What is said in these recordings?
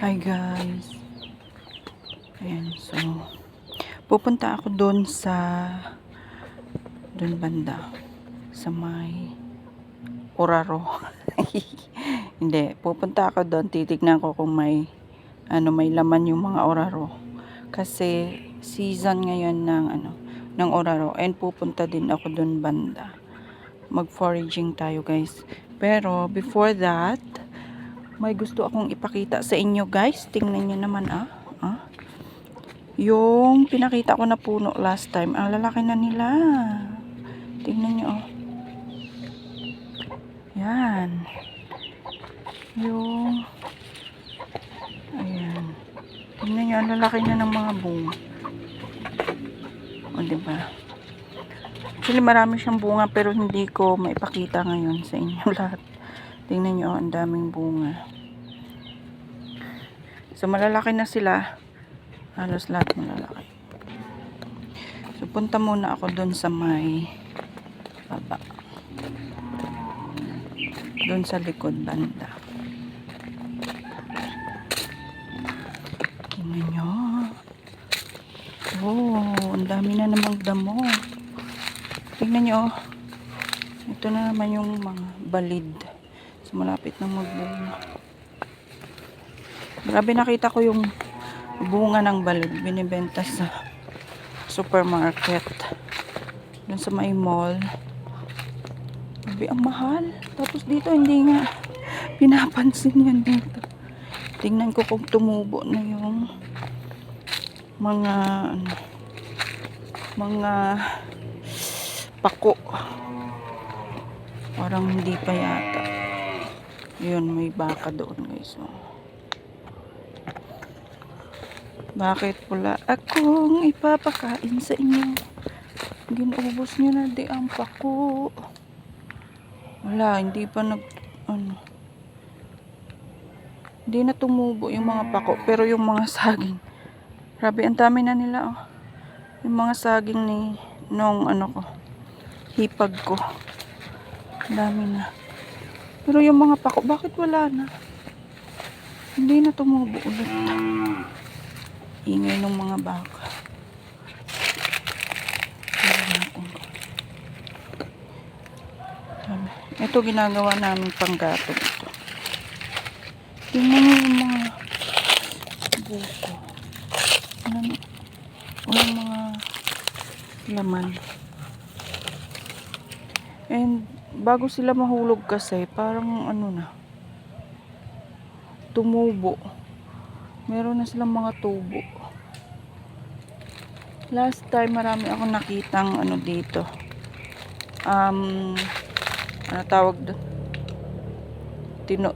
Hi guys. Ayan, so pupunta ako doon banda sa may Oraro. Hindi, pupunta ako doon, titignan ko kung may may laman yung mga Oraro. Kasi season ngayon ng Oraro, and pupunta din ako doon banda. Mag-foraging tayo guys. Pero before that, may gusto akong ipakita sa inyo guys. Tingnan niyo naman yung pinakita ko na puno last time. Ang lalaki na nila. Tingnan niyo Yan. Ayan. Tingnan niyo, ang lalaki na ng mga bunga. O diba? Actually marami siyang bunga pero hindi ko maipakita ngayon sa inyo lahat. Tingnan niyo, ang daming bunga. So malalaki na sila. Halos lahat malalaki. So punta muna ako doon sa may baba. Doon sa likod banda. Tingnan nyo. Oh, ang dami na namang damo. Tingnan nyo. Ito na naman yung mga balid. So malapit na magbunga. Grabe, nakita ko yung bunga ng balid. Binibenta sa supermarket. Doon sa may mall. Grabe, ang mahal. Tapos dito hindi nga pinapansin yan dito. Tingnan ko kung tumubo na yung mga pako. Parang hindi pa yata. Yun, may baka doon guys. Bakit pula akong ipapakain sa inyo? Ginubos nyo na di ang pako. Wala, hindi pa hindi na tumubo yung mga pako. Pero yung mga saging, grabe, ang dami na nila yung mga saging nung hipag ko. Ang dami na. Pero yung mga pako, bakit wala na? Hindi na tumubo ulit. Ingay ng mga baka. Ito ginagawa namin panggatong ito. Tingnan nyo yung mga buko. Walang mga laman. And bago sila mahulog kasi, parang tumubo. Meron na silang mga tubo. Last time marami akong nakitang dito. Tawag doon? Tino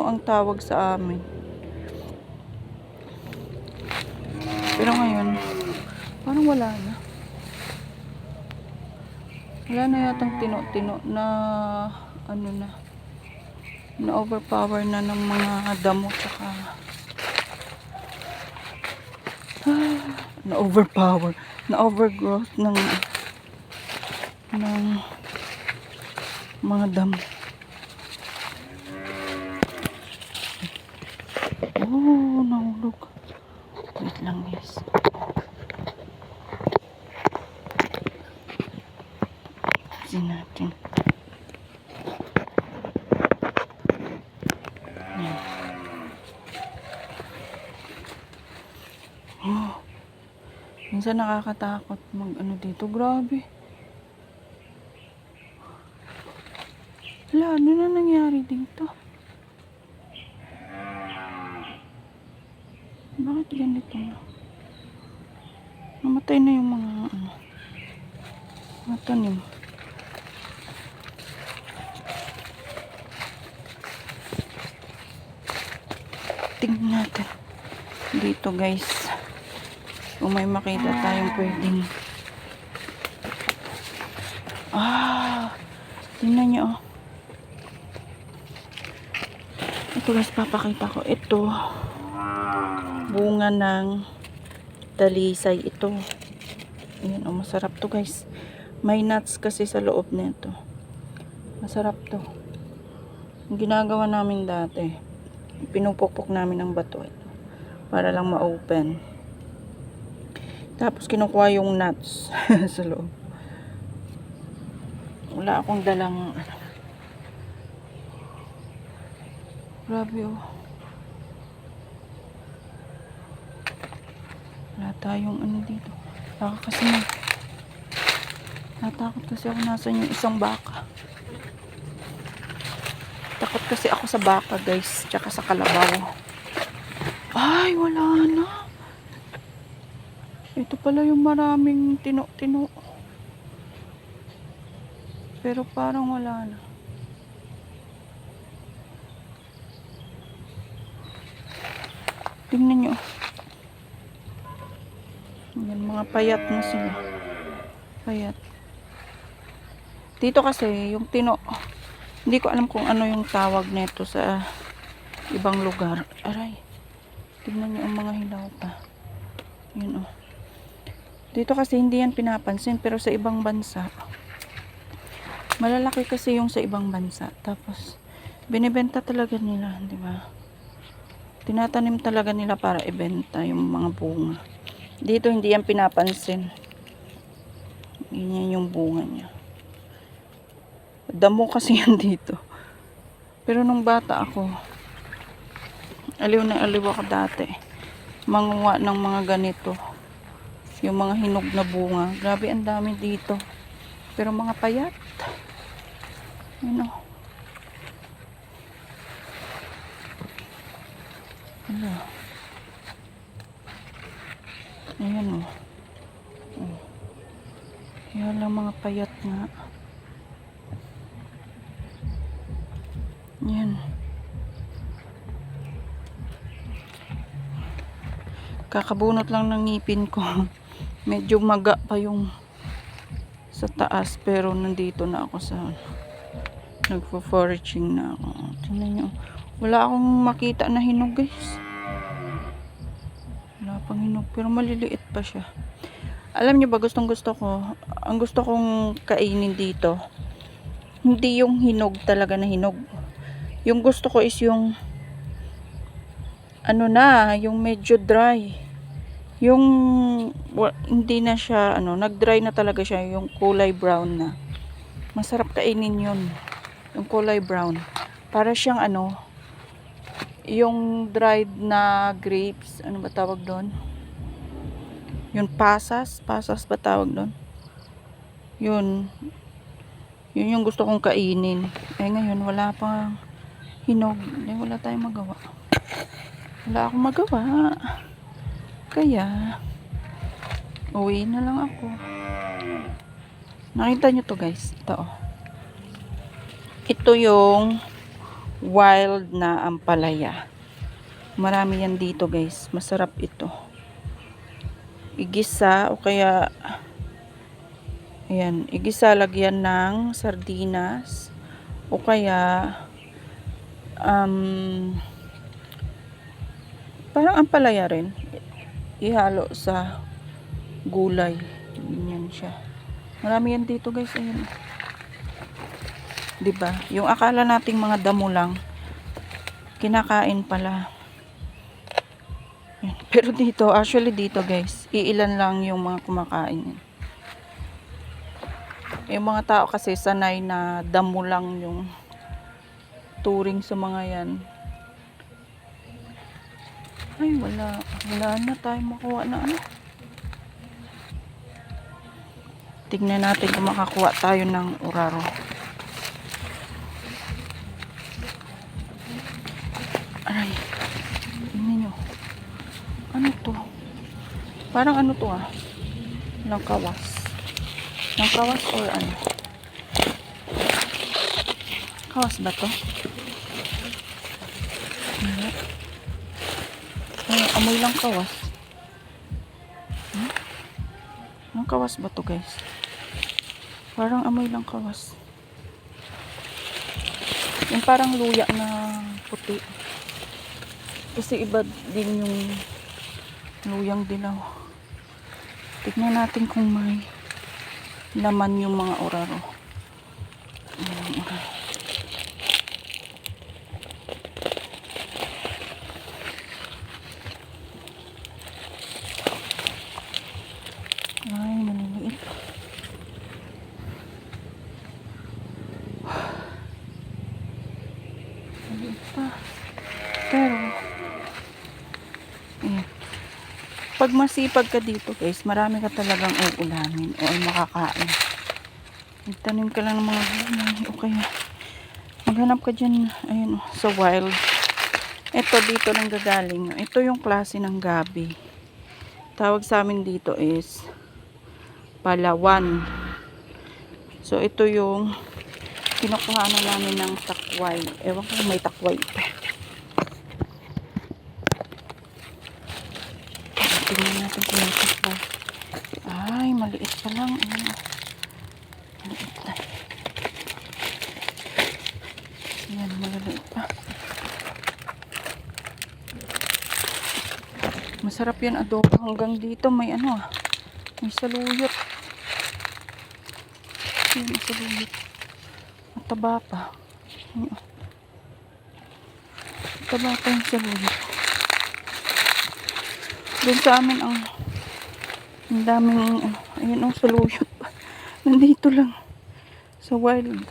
ang tawag sa amin. Pero ngayon, parang wala na. Wala na yatang tino na na overpower na ng mga damo tsaka na overpower, na overgrowth ng mga damo. Oh, nahulog. Wait lang guys. Tignan natin. Oh, minsan nakakatakot dito. Grabe. Wala, ano na nangyari dito? Bakit ganito na? Namatay na yung mga tanim. Tingnan natin dito guys. Kung may makita tayong pwedeng tingnan nyo ito guys, papakita ko. Ito bunga ng dalisay ito. Ayan, masarap to guys. May nuts kasi sa loob nito. Masarap to. Yung ginagawa namin dati, pinupukpok namin ng bato ito para lang ma-open. Tapos kinukuha yung nuts sa loob. Wala akong dalang grabe oh. Wala tayong ano dito. Baka kasi natakot kasi ako nasan yung isang baka. Takot kasi ako sa baka guys. Tsaka sa kalabaw. Ay wala na. Ito pala yung maraming tino-tino. Pero parang wala na. Tingnan nyo. Yan, mga payat na sila. Payat. Dito kasi, yung tino, hindi ko alam kung ano yung tawag nito sa ibang lugar. Aray. Tingnan nyo ang mga hilaw pa. Yun oh. Dito kasi hindi yan pinapansin, pero sa ibang bansa, malalaki kasi yung sa ibang bansa. Tapos, binibenta talaga nila, di ba? Tinatanim talaga nila para ibenta yung mga bunga. Dito hindi yan pinapansin. Ganyan yung bunga niya. Damo kasi yan dito. Pero nung bata ako, aliw na aliw ako dati. Manguha ng mga ganito. Yung mga hinog na bunga. Grabe ang dami dito. Pero mga payat. Yun o. Ano? Ayan o. Kaya lang mga payat nga. Yan. Kakabunot lang ng ngipin ko. Medyo maga pa yung sa taas. Pero nandito na ako sa nagpo-foraging na ako. Tingnan nyo. Wala akong makita na hinog guys. Wala pang hinog. Pero maliliit pa siya. Alam nyo ba gustong gusto ko. Ang gusto kong kainin dito. Hindi yung hinog talaga na hinog. Yung gusto ko is yung ano na. Yung medyo dry. Yung hindi na siya ano. Nag-dry na talaga siya. Yung kulay brown na. Masarap kainin yun. Yung kulay brown. Para siyang ano. Yung dried na grapes, ano ba tawag doon? Yung pasas ba tawag doon? Yun yung gusto kong kainin. Eh ngayon, wala pang hinog. Eh, wala tayong magawa. Wala akong magawa. Kaya, uwi na lang ako. Nakita nyo to guys. Ito oh. Ito yung wild na ampalaya. Marami yan dito guys. Masarap ito. Igisa o kaya ayan, igisa lagyan ng sardinas o kaya parang ampalaya rin. Ihalo sa gulay. Ganyan siya. Marami yan dito guys. Ayan. Diba? Yung akala nating mga damo lang, kinakain pala. Pero dito, actually dito guys, iilan lang yung mga kumakain. Yung mga tao kasi sanay na damo lang yung turing sa mga yan. Ay, wala na tayo makuha na ano. Tignan natin kung makakuha tayo ng uraro. Aray. Tingnan nyo. Ano to? Parang ano to ah? Langkawas. Langkawas or ano? Kawas ba to? Ay, amoy langkawas. Langkawas ba to guys? Parang amoy langkawas. Yung parang luya na puti. Kasi iba din yung luyang dilaw. Tignan natin kung may laman yung mga oraro. Maliit pa. Pero, ayan. Pag masipag ka dito guys, marami ka talagang uulamin o ay makakain. Magtanim ka lang ng mga gulay o kaya maghanap ka dyan, ayun, sa wild. Ito dito nang gagaling. Ito yung klase ng gabi. Tawag sa amin dito is palawan. So ito yung kinukuhanan namin ng takway. Ewan ko may takway pa. Tingnan natin kung may takway. Ay, maliit pa lang. Ayan. Maliit na. Ayan, maliit pa. Masarap yan adobo. Hanggang dito may ano may saluyot. Ayan, may saluyot. Mataba pa. Mataba pa yung saluyot. Doon sa amin ang daming ayun ang saluyot pa. Nandito lang sa wild.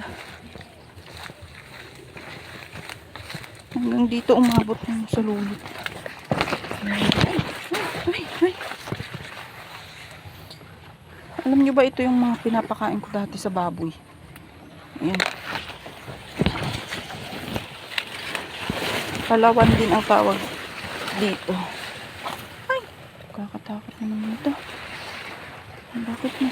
Hanggang dito umabot ng saluyot. Ay. Alam nyo ba ito yung mga pinapakain ko dati sa baboy? Ayan. Palawan din ang tawag dito. Ay! Kakatakot naman ito. Bakit na?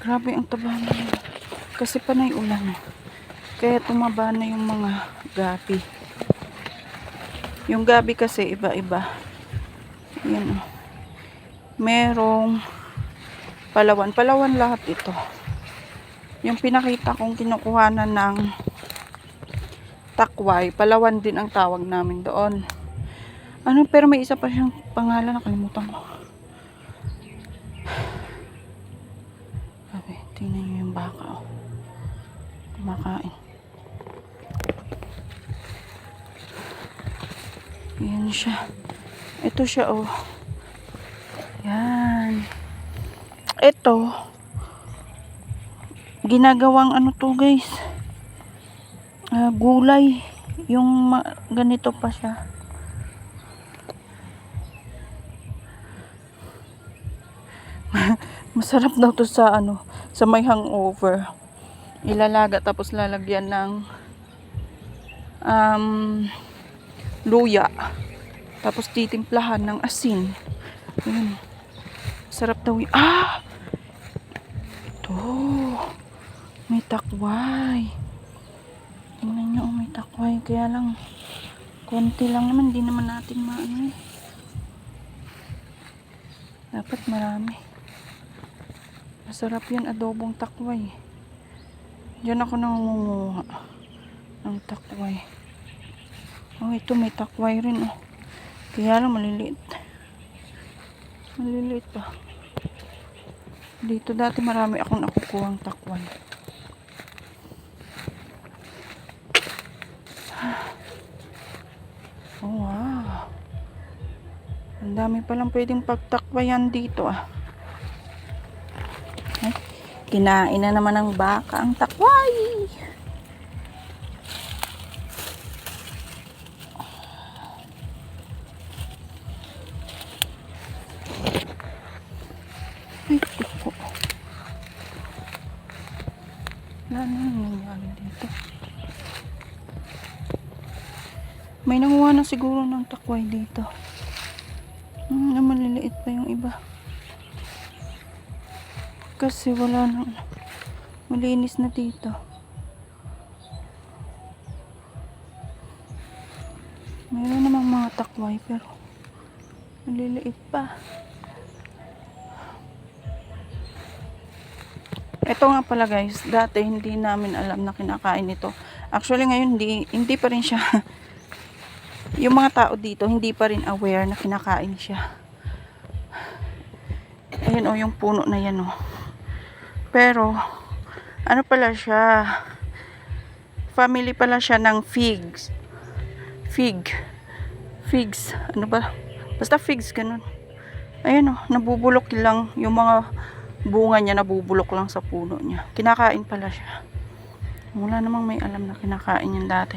Grabe ang taba nila. Kasi panay ulan. Kaya tumaba na yung mga gabi. Yung gabi kasi iba-iba. Yan. Merong palawan. Palawan lahat ito. Yung pinakita kong kinukuhanan ng takway. Palawan din ang tawag namin doon. Ano, pero may isa pa siyang pangalan. Nakalimutan ko. Sabi, tingnan nyo yung baka. Oh. Kumakain. Yan siya. Ito siya, oh. Yan. Ito. Ginagawang ano to, guys. Gulay. Yung ganito pa siya. Masarap daw to sa ano, sa may hangover. Ilalaga tapos lalagyan ng luya. Tapos titimplahan ng asin. Ayan. Sarap daw yun. Ito. May takway. Tingnan nyo, may takway. Kaya lang, konti lang naman. Hindi naman natin maano. Dapat marami. Masarap yan, adobong takway. Diyan ako nangunguha ng takway. Oh, ito may takway rin, oh. Kaya lang maliliit. Maliliit pa. Dito dati marami akong nakukuhang takway. Oh, wow. Ang dami palang pwedeng pagtakwayan dito, ah. Ay, kinain na naman ng baka ang takway. Ay, tuko. Wala na nangyari dito. May nanguha na siguro ng takway dito. Maliliit pa yung iba. Kasi wala nang malinis na dito. Mayroon namang mga takway pero maliliit pa. Ito nga pala guys, dati hindi namin alam na kinakain ito. Actually ngayon hindi pa rin siya. Yung mga tao dito hindi pa rin aware na kinakain siya. Ayun, oh, yung puno na yan, oh. Pero ano pala siya? Family pala siya ng fig. figs. Ano ba? Basta figs, ganun. Ayan oh, nabubulok lang. Yung mga bunga niya nabubulok lang sa puno niya. Kinakain pala siya. Wala namang may alam na kinakain yan dati.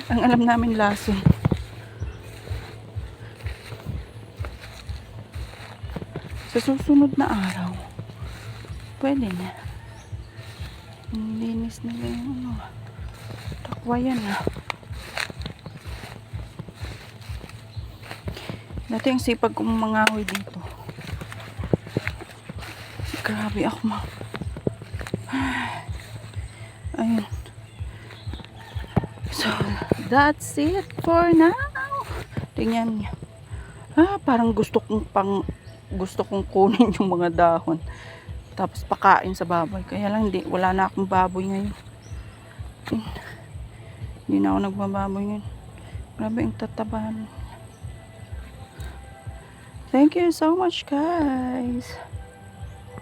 Ang alam namin lason. Sa susunod na araw, pwede na. Nilinis nila yung ano. Takwa yan ah. Dati ang sipag kong mangahoy dito. Grabe ako ayun. So, that's it for now. Tingnan niyo. Parang gusto kong kunin yung mga dahon. Tapos pakain sa baboy. Kaya lang wala na akong baboy ngayon. Hindi na ako nagbababoy ngayon. Grabe ang tatabahan. Thank you so much guys.